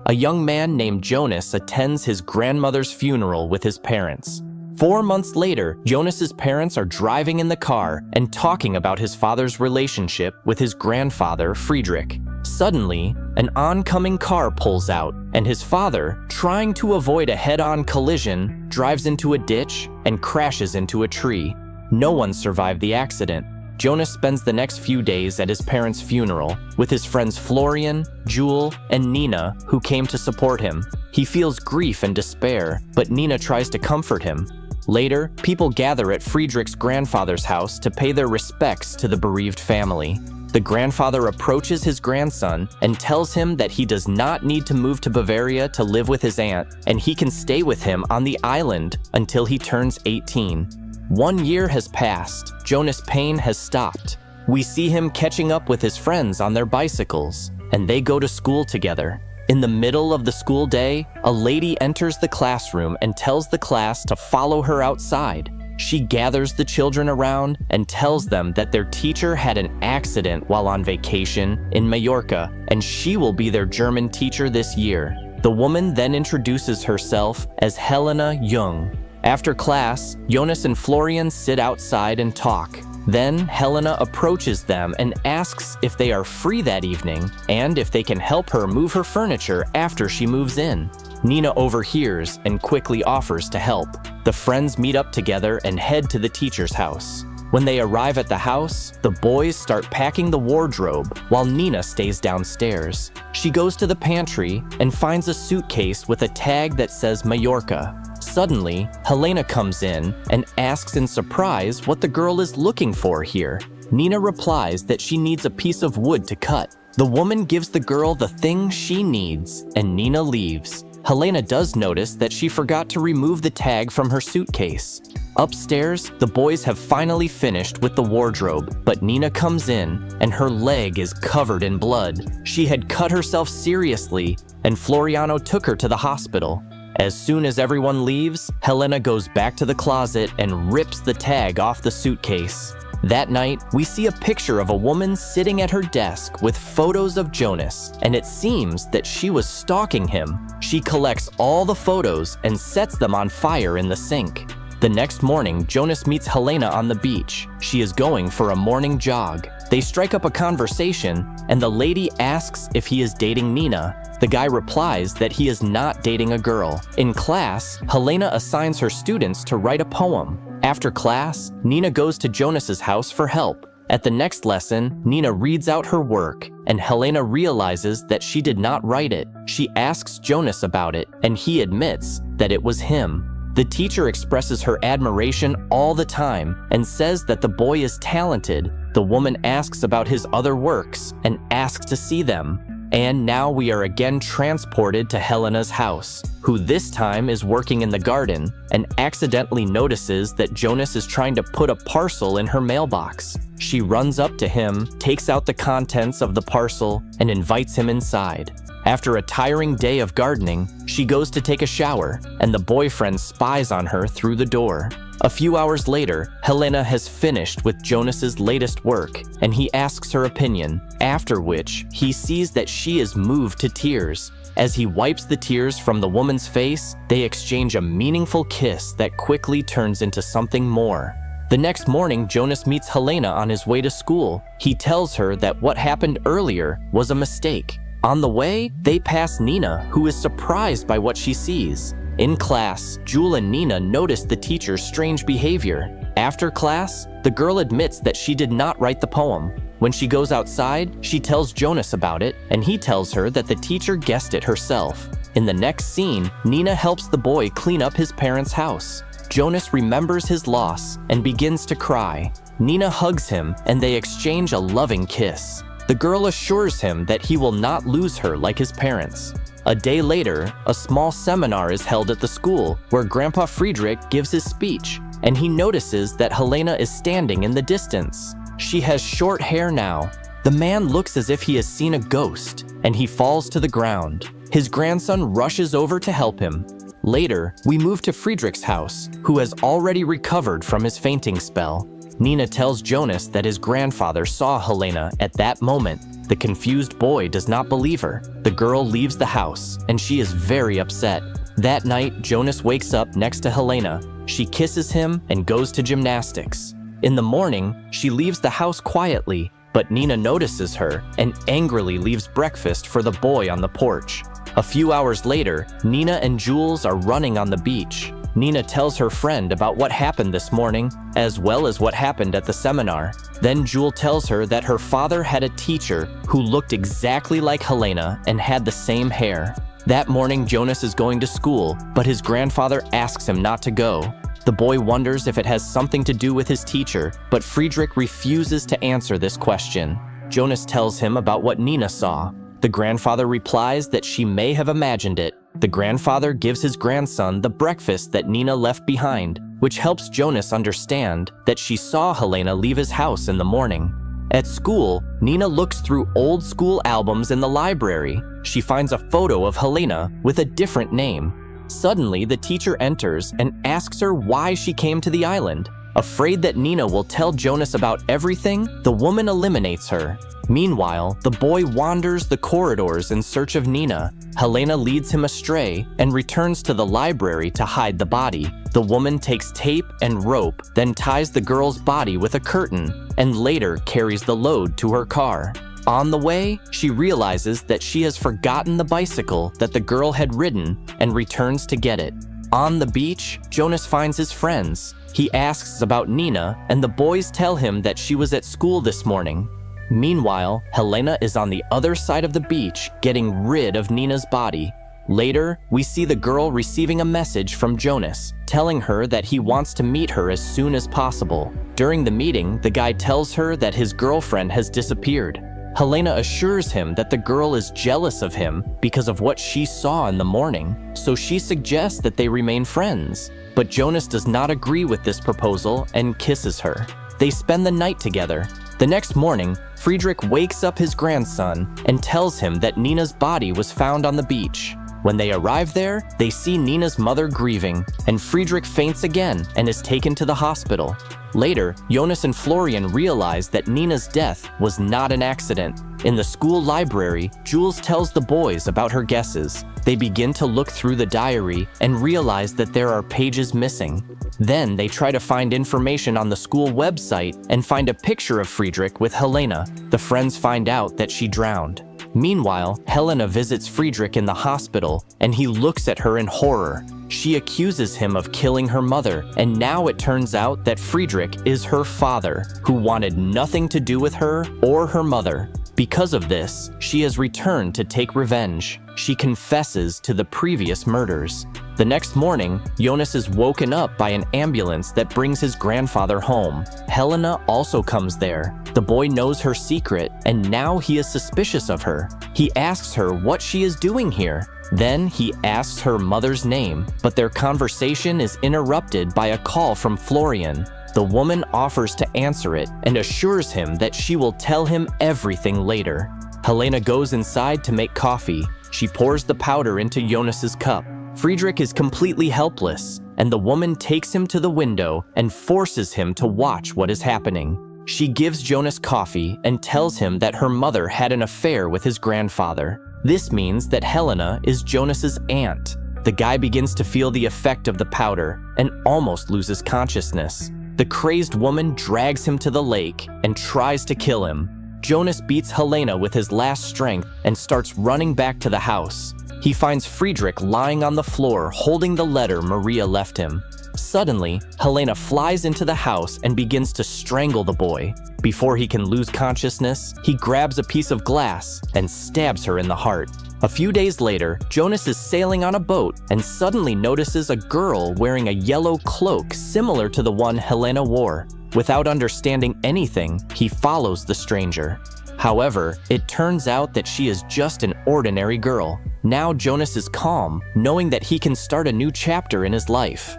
a young man named Jonas attends his grandmother's funeral with his parents. 4 months later, Jonas's parents are driving in the car and talking about his father's relationship with his grandfather, Friedrich. Suddenly, an oncoming car pulls out, and his father, trying to avoid a head-on collision, drives into a ditch and crashes into a tree. No one survived the accident. Jonas spends the next few days at his parents' funeral with his friends Florian, Jewel, and Nina, who came to support him. He feels grief and despair, but Nina tries to comfort him. Later, people gather at Friedrich's grandfather's house to pay their respects to the bereaved family. The grandfather approaches his grandson and tells him that he does not need to move to Bavaria to live with his aunt, and he can stay with him on the island until he turns 18. 1 year has passed. Jonas' pain has stopped. We see him catching up with his friends on their bicycles, and they go to school together. In the middle of the school day, a lady enters the classroom and tells the class to follow her outside. She gathers the children around and tells them that their teacher had an accident while on vacation in Mallorca, and she will be their German teacher this year. The woman then introduces herself as Helena Jung. After class, Jonas and Florian sit outside and talk. Then Helena approaches them and asks if they are free that evening and if they can help her move her furniture after she moves in. Nina overhears and quickly offers to help. The friends meet up together and head to the teacher's house. When they arrive at the house, the boys start packing the wardrobe while Nina stays downstairs. She goes to the pantry and finds a suitcase with a tag that says Mallorca. Suddenly, Helena comes in and asks in surprise what the girl is looking for here. Nina replies that she needs a piece of wood to cut. The woman gives the girl the thing she needs, and Nina leaves. Helena does notice that she forgot to remove the tag from her suitcase. Upstairs, the boys have finally finished with the wardrobe, but Nina comes in and her leg is covered in blood. She had cut herself seriously, and Floriano took her to the hospital. As soon as everyone leaves, Helena goes back to the closet and rips the tag off the suitcase. That night, we see a picture of a woman sitting at her desk with photos of Jonas, and it seems that she was stalking him. She collects all the photos and sets them on fire in the sink. The next morning, Jonas meets Helena on the beach. She is going for a morning jog. They strike up a conversation, and the lady asks if he is dating Nina. The guy replies that he is not dating a girl. In class, Helena assigns her students to write a poem. After class, Nina goes to Jonas's house for help. At the next lesson, Nina reads out her work, and Helena realizes that she did not write it. She asks Jonas about it, and he admits that it was him. The teacher expresses her admiration all the time and says that the boy is talented. The woman asks about his other works and asks to see them. And now we are again transported to Helena's house, who this time is working in the garden and accidentally notices that Jonas is trying to put a parcel in her mailbox. She runs up to him, takes out the contents of the parcel, and invites him inside. After a tiring day of gardening, she goes to take a shower, and the boyfriend spies on her through the door. A few hours later, Helena has finished with Jonas's latest work, and he asks her opinion, after which he sees that she is moved to tears. As he wipes the tears from the woman's face, they exchange a meaningful kiss that quickly turns into something more. The next morning, Jonas meets Helena on his way to school. He tells her that what happened earlier was a mistake. On the way, they pass Nina, who is surprised by what she sees. In class, Jewel and Nina notice the teacher's strange behavior. After class, the girl admits that she did not write the poem. When she goes outside, she tells Jonas about it, and he tells her that the teacher guessed it herself. In the next scene, Nina helps the boy clean up his parents' house. Jonas remembers his loss and begins to cry. Nina hugs him, and they exchange a loving kiss. The girl assures him that he will not lose her like his parents. A day later, a small seminar is held at the school where Grandpa Friedrich gives his speech, and he notices that Helena is standing in the distance. She has short hair now. The man looks as if he has seen a ghost, and he falls to the ground. His grandson rushes over to help him. Later, we move to Friedrich's house, who has already recovered from his fainting spell. Nina tells Jonas that his grandfather saw Helena at that moment. The confused boy does not believe her. The girl leaves the house, and she is very upset. That night, Jonas wakes up next to Helena. She kisses him and goes to gymnastics. In the morning, she leaves the house quietly, but Nina notices her and angrily leaves breakfast for the boy on the porch. A few hours later, Nina and Jules are running on the beach. Nina tells her friend about what happened this morning, as well as what happened at the seminar. Then Jules tells her that her father had a teacher who looked exactly like Helena and had the same hair. That morning, Jonas is going to school, but his grandfather asks him not to go. The boy wonders if it has something to do with his teacher, but Friedrich refuses to answer this question. Jonas tells him about what Nina saw. The grandfather replies that she may have imagined it. The grandfather gives his grandson the breakfast that Nina left behind, which helps Jonas understand that she saw Helena leave his house in the morning. At school, Nina looks through old school albums in the library. She finds a photo of Helena with a different name. Suddenly, the teacher enters and asks her why she came to the island. Afraid that Nina will tell Jonas about everything, the woman eliminates her. Meanwhile, the boy wanders the corridors in search of Nina. Helena leads him astray and returns to the library to hide the body. The woman takes tape and rope, then ties the girl's body with a curtain, and later carries the load to her car. On the way, she realizes that she has forgotten the bicycle that the girl had ridden and returns to get it. On the beach, Jonas finds his friends. He asks about Nina, and the boys tell him that she was at school this morning. Meanwhile, Helena is on the other side of the beach, getting rid of Nina's body. Later, we see the girl receiving a message from Jonas, telling her that he wants to meet her as soon as possible. During the meeting, the guy tells her that his girlfriend has disappeared. Helena assures him that the girl is jealous of him because of what she saw in the morning, so she suggests that they remain friends. But Jonas does not agree with this proposal and kisses her. They spend the night together. The next morning, Friedrich wakes up his grandson and tells him that Nina's body was found on the beach. When they arrive there, they see Nina's mother grieving, and Friedrich faints again and is taken to the hospital. Later, Jonas and Florian realize that Nina's death was not an accident. In the school library, Jules tells the boys about her guesses. They begin to look through the diary and realize that there are pages missing. Then they try to find information on the school website and find a picture of Friedrich with Helena. The friends find out that she drowned. Meanwhile, Helena visits Friedrich in the hospital, and he looks at her in horror. She accuses him of killing her mother, and now it turns out that Friedrich is her father, who wanted nothing to do with her or her mother. Because of this, she has returned to take revenge. She confesses to the previous murders. The next morning, Jonas is woken up by an ambulance that brings his grandfather home. Helena also comes there. The boy knows her secret, and now he is suspicious of her. He asks her what she is doing here. Then he asks her mother's name, but their conversation is interrupted by a call from Florian. The woman offers to answer it and assures him that she will tell him everything later. Helena goes inside to make coffee. She pours the powder into Jonas's cup. Friedrich is completely helpless, and the woman takes him to the window and forces him to watch what is happening. She gives Jonas coffee and tells him that her mother had an affair with his grandfather. This means that Helena is Jonas's aunt. The guy begins to feel the effect of the powder and almost loses consciousness. The crazed woman drags him to the lake and tries to kill him. Jonas beats Helena with his last strength and starts running back to the house. He finds Friedrich lying on the floor holding the letter Maria left him. Suddenly, Helena flies into the house and begins to strangle the boy. Before he can lose consciousness, he grabs a piece of glass and stabs her in the heart. A few days later, Jonas is sailing on a boat and suddenly notices a girl wearing a yellow cloak similar to the one Helena wore. Without understanding anything, he follows the stranger. However, it turns out that she is just an ordinary girl. Now Jonas is calm, knowing that he can start a new chapter in his life.